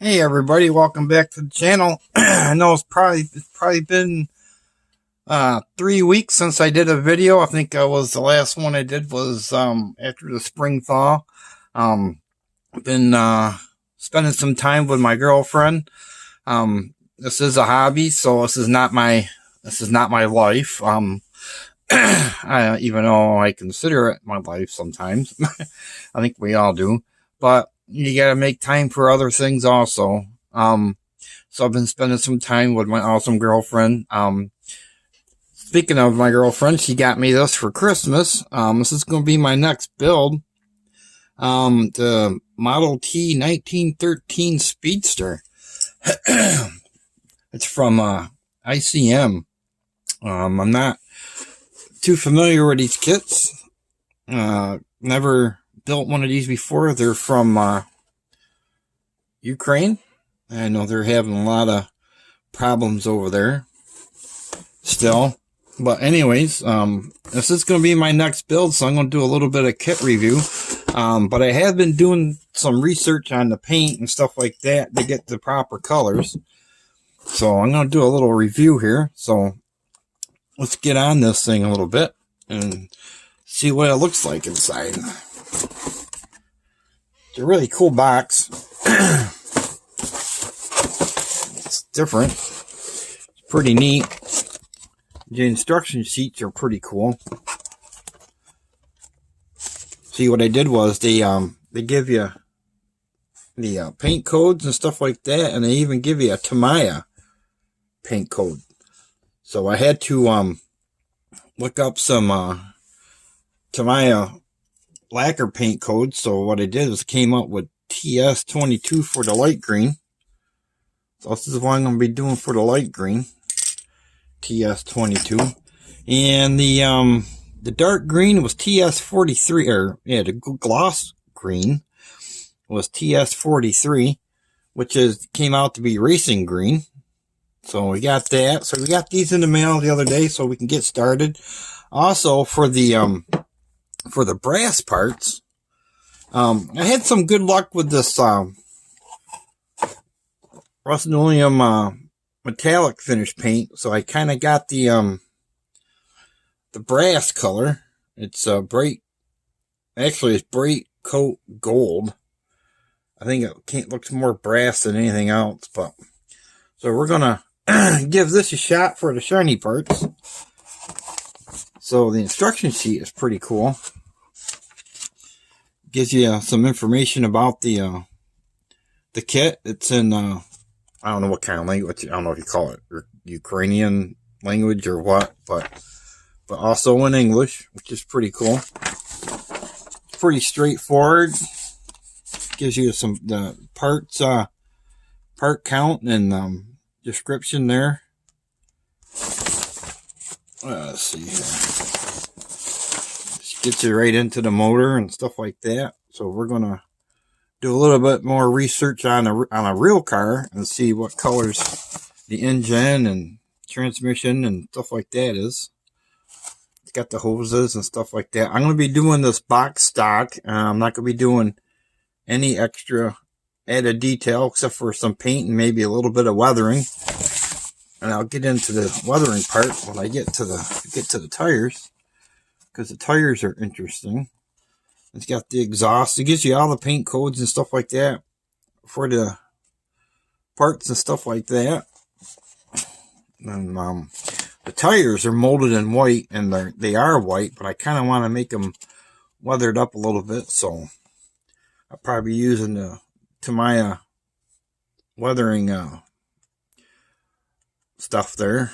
Hey everybody, welcome back to the channel. I know it's probably been 3 weeks since I did a video. I think the last one I did was after the spring thaw. Been spending some time with my girlfriend. This is a hobby, so this is not my life. Even though I consider it my life sometimes. I think we all do, but you gotta make time for other things also. So I've been spending some time with my awesome girlfriend. Speaking of my girlfriend, she got me this for Christmas. This is going to be my next build. The Model T 1913 Speedster. It's from, ICM. I'm not too familiar with these kits. Never built one of these before. They're from Ukraine. I know they're having a lot of problems over there still. But anyways, this is going to be my next build, so I'm going to do a little bit of kit review. But I have been doing some research on the paint and stuff like that to get the proper colors. So I'm going to do a little review here. So let's get on this thing a little bit and see what it looks like inside. It's a really cool box. It's different. It's pretty neat. The instruction sheets are pretty cool. See, what I did was they give you the paint codes and stuff like that, and they even give you a Tamiya paint code. So I had to look up some Tamiya lacquer paint codes. So what I did was came up with TS22 for the light green. So this is what I'm going to be doing for the light green. TS22. And the dark green was TS43, or yeah, the gloss green was TS43, which came out to be racing green. So we got that. So we got these in the mail the other day, so we can get started. Also for the brass parts, I had some good luck with this Rust-Oleum metallic finish paint. So I kind of got the brass color. It's actually it's bright coat gold. I think it looks more brass than anything else. But so we're gonna give this a shot for the shiny parts. So the instruction sheet is pretty cool. Gives you some information about the kit. It's in I don't know what kind of language. I don't know if you call it Ukrainian language or what, but also in English, which is pretty cool. Pretty straightforward. Gives you the parts part count and description there. Let's see here. Gets you right into the motor and stuff like that. So we're gonna do a little bit more research on a real car and see what colors the engine and transmission and stuff like that is. It's got the hoses and stuff like that. I'm gonna be doing this box stock. I'm not gonna be doing any extra added detail except for some paint and maybe a little bit of weathering. And I'll get into the weathering part when I get to the tires, because the tires are interesting. It's got the exhaust. It gives you all the paint codes and stuff like that for the parts and stuff like that. And the tires are molded in white, and they are white, but I kind of want to make them weathered up a little bit, so I'll probably be using the Tamiya weathering stuff there.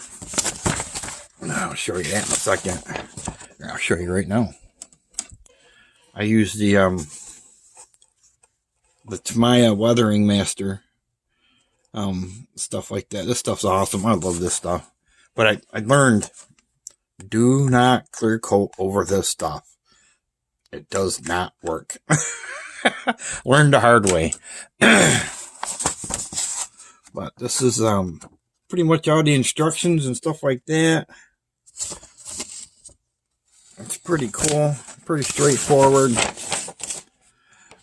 I'll show you that in a second. I'll show you right now. I use the Tamiya Weathering Master stuff like that. This stuff's awesome. I love this stuff. But I learned, do not clear coat over this stuff. It does not work. Learned the hard way. But this is pretty much all the instructions and stuff like that. It's pretty cool. Pretty straightforward.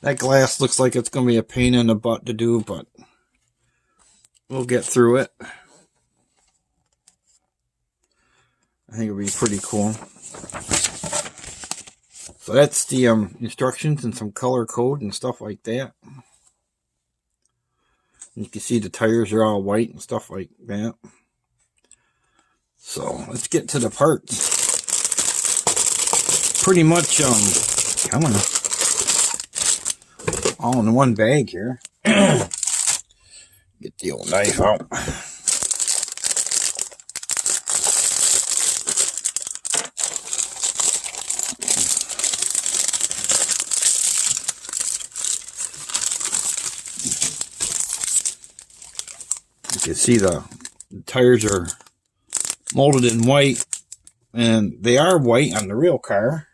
That glass looks like it's going to be a pain in the butt to do, but we'll get through it. I think it'll be pretty cool. So that's the instructions and some color code and stuff like that. You can see the tires are all white and stuff like that. So let's get to the parts. Pretty much, come on, all in one bag here. Get the old knife out. You can see the tires are molded in white, and they are white on the real car.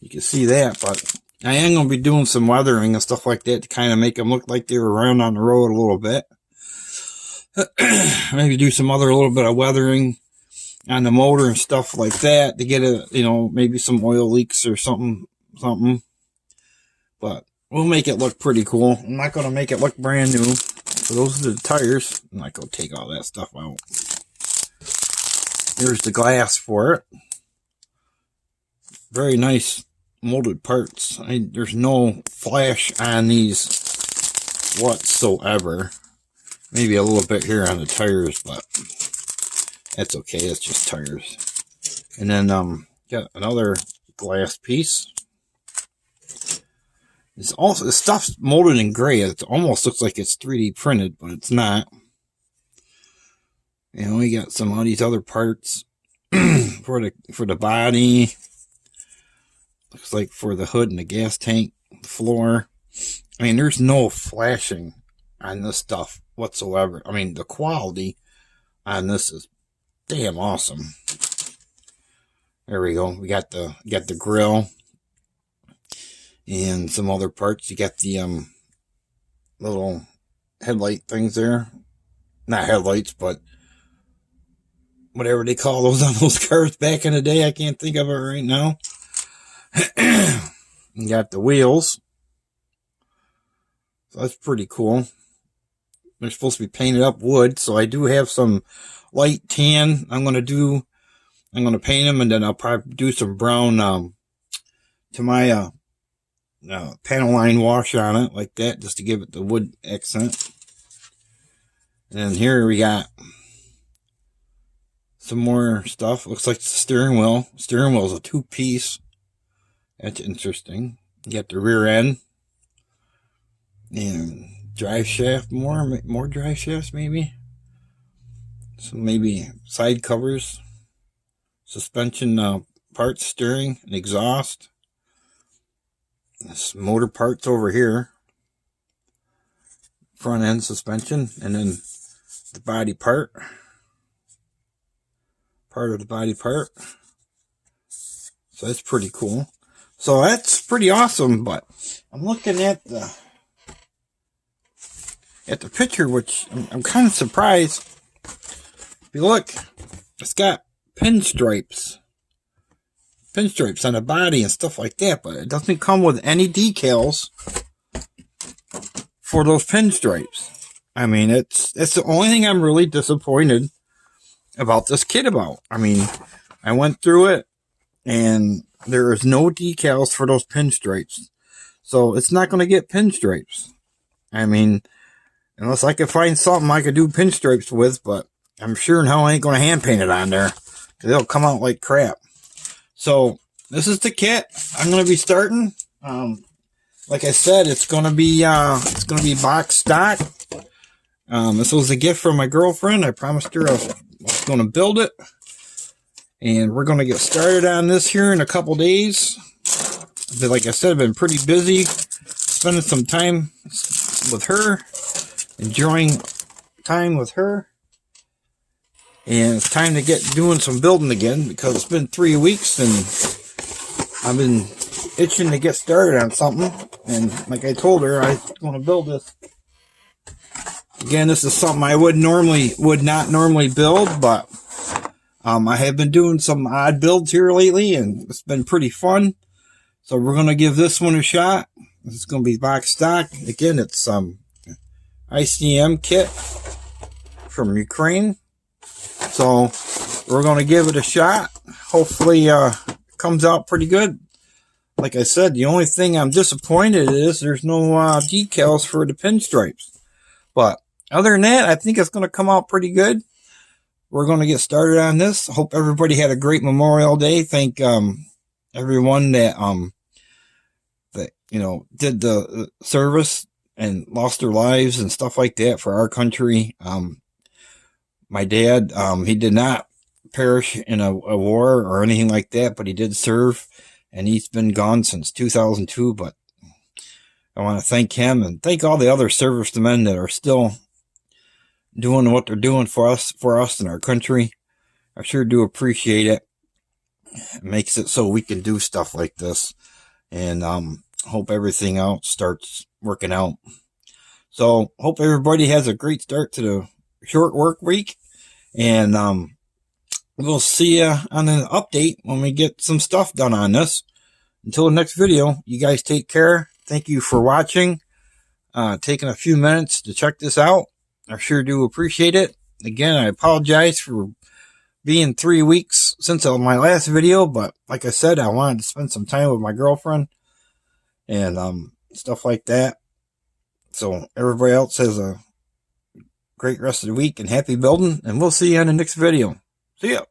You can see that, but I am going to be doing some weathering and stuff like that to kind of make them look like they were around on the road a little bit. Maybe do some other little bit of weathering on the motor and stuff like that to get a, you know, maybe some oil leaks or something. But we'll make it look pretty cool. I'm not going to make it look brand new. So those are the tires. I'm not going to take all that stuff out. Here's the glass for it. Very nice molded parts. There's no flash on these whatsoever. Maybe a little bit here on the tires, but that's okay. It's just tires. And then got another glass piece. It's also, the stuff's molded in gray. It almost looks like it's 3D printed, but it's not. And we got some of these other parts for the body. Looks like for the hood and the gas tank, the floor. I mean, there's no flashing on this stuff whatsoever. I mean, the quality on this is damn awesome. There we go. We got the grill and some other parts. You got the little headlight things there. Not headlights, but whatever they call those on those cars back in the day. I can't think of it right now. You got the wheels. So that's pretty cool. They're supposed to be painted up wood, so I do have some light tan. I'm going to paint them, and then I'll probably do some brown to my panel line wash on it, like that, just to give it the wood accent. And then here we got some more stuff. Looks like the steering wheel. Steering wheel is a 2-piece. That's interesting. You got the rear end and drive shaft, more drive shafts maybe. So maybe side covers, suspension parts, steering, and exhaust. This motor parts over here. Front end suspension, and then the body part. Part of the body part. So that's pretty cool. So that's pretty awesome, but I'm looking at the picture, which I'm kind of surprised. If you look, it's got pinstripes on the body and stuff like that, but it doesn't come with any decals for those pinstripes. I mean, it's the only thing I'm really disappointed about this kit about. I mean, I went through it, and there is no decals for those pinstripes. So it's not going to get pinstripes. I mean, unless I could find something I could do pinstripes with, but I'm sure in hell I ain't going to hand paint it on there, because it'll come out like crap. So this is the kit I'm going to be starting. Like I said, it's going to be box stock. This was a gift from my girlfriend. I promised her I was going to build it. And we're going to get started on this here in a couple days. But like I said, I've been pretty busy spending some time with her, enjoying time with her. And it's time to get doing some building again, because it's been 3 weeks and I've been itching to get started on something. And like I told her, I was going to build this. Again, this is something I would not normally build, but I have been doing some odd builds here lately, and it's been pretty fun. So we're going to give this one a shot. It's going to be box stock. Again, it's ICM kit from Ukraine. So we're going to give it a shot. Hopefully it comes out pretty good. Like I said, the only thing I'm disappointed is there's no decals for the pinstripes. But other than that, I think it's going to come out pretty good. We're going to get started on this. Hope everybody had a great Memorial Day. Thank everyone that did the service and lost their lives and stuff like that for our country. My dad, he did not perish in a war or anything like that, but he did serve, and he's been gone since 2002. But I want to thank him and thank all the other servicemen that are still doing what they're doing for us in our country. I sure do appreciate it. It makes it so we can do stuff like this, and hope everything else starts working out. So hope everybody has a great start to the short work week, and we'll see you on an update when we get some stuff done on this. Until the next video, you guys take care. Thank you for watching, taking a few minutes to check this out. I sure do appreciate it. Again, I apologize for being 3 weeks since my last video, but like I said, I wanted to spend some time with my girlfriend and stuff like that. So everybody else has a great rest of the week and happy building, and we'll see you in the next video. See ya.